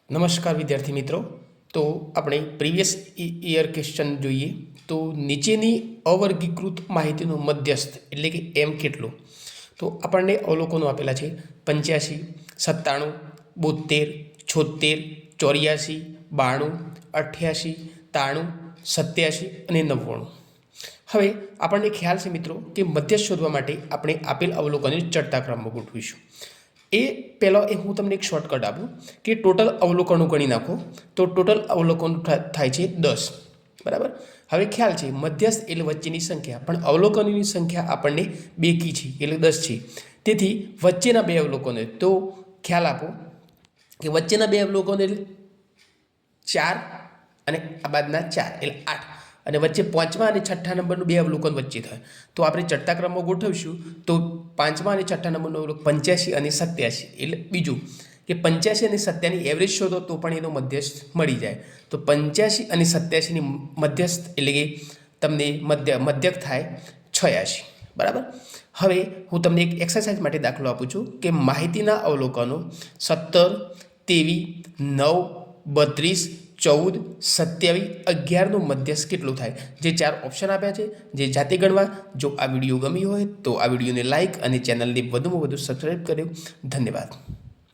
નમસ્કાર વિદ્યાર્થી મિત્રો। તો આપણે પ્રીવિયસ ઈયર ક્વેશ્ચન જોઈએ તો નીચેની અવર્ગીકૃત માહિતીનો મધ્યસ્થ એટલે કે એમ કેટલો। તો આપણને અવલોકનો આપેલા છે 85, 97, 72, 76, 84, 92, 88, 93, 87 અને 99। હવે આપણને ખ્યાલ છે મિત્રો કે મધ્યસ્થ શોધવા માટે આપણે આપેલ અવલોકનને ચડતા ક્રમમાં ગોઠવીશું। એ પહેલાં હું તમને એક શોર્ટકટ આપું કે ટોટલ અવલોકનો ગણી નાખો તો ટોટલ અવલોકન થાય છે 10, બરાબર। હવે ખ્યાલ છે મધ્યસ્થ એટલે વચ્ચેની સંખ્યા, પણ અવલોકનોની સંખ્યા આપણને બેકી છે એટલે 10 છે। તેથી વચ્ચેના બે અવલોકનો, તો ખ્યાલ આપો કે વચ્ચેના બે અવલોકનો એટલે 4 અને આ બાદના 4 એટલે 8, અને વચ્ચે 5મા અને 6ઠ્ઠા નંબરનું બે અવલોકન વચ્ચે થાય તો આપણે ચડતા ક્રમમાં ગોઠવીશું। તો 5મા અને 6ઠ્ઠા નંબરનું અવલોકન 85 અને 87 એટલે બીજું કે 85 અને 87ની એવરેજ શોધો તો પણ એનો મધ્યસ્થ મળી જાય। તો 85 અને 87ની મધ્યસ્થ એટલે કે તમને મધ્યક થાય 86, બરાબર। હવે હું તમને એક એક્સરસાઇઝ માટે દાખલો આપું છું કે માહિતીના અવલોકનો 17, 23, 9, 32, 14, 27, 11નું મધ્યસ્થ કેટલું થાય, જે 4 ઓપ્શન આપ્યા છે જે જાતે ગણવા। જો આ વિડીયો ગમ્યો હોય તો આ વિડીયોને લાઇક અને ચેનલને વધુમાં વધુ સબસ્ક્રાઈબ કર્યો। ધન્યવાદ।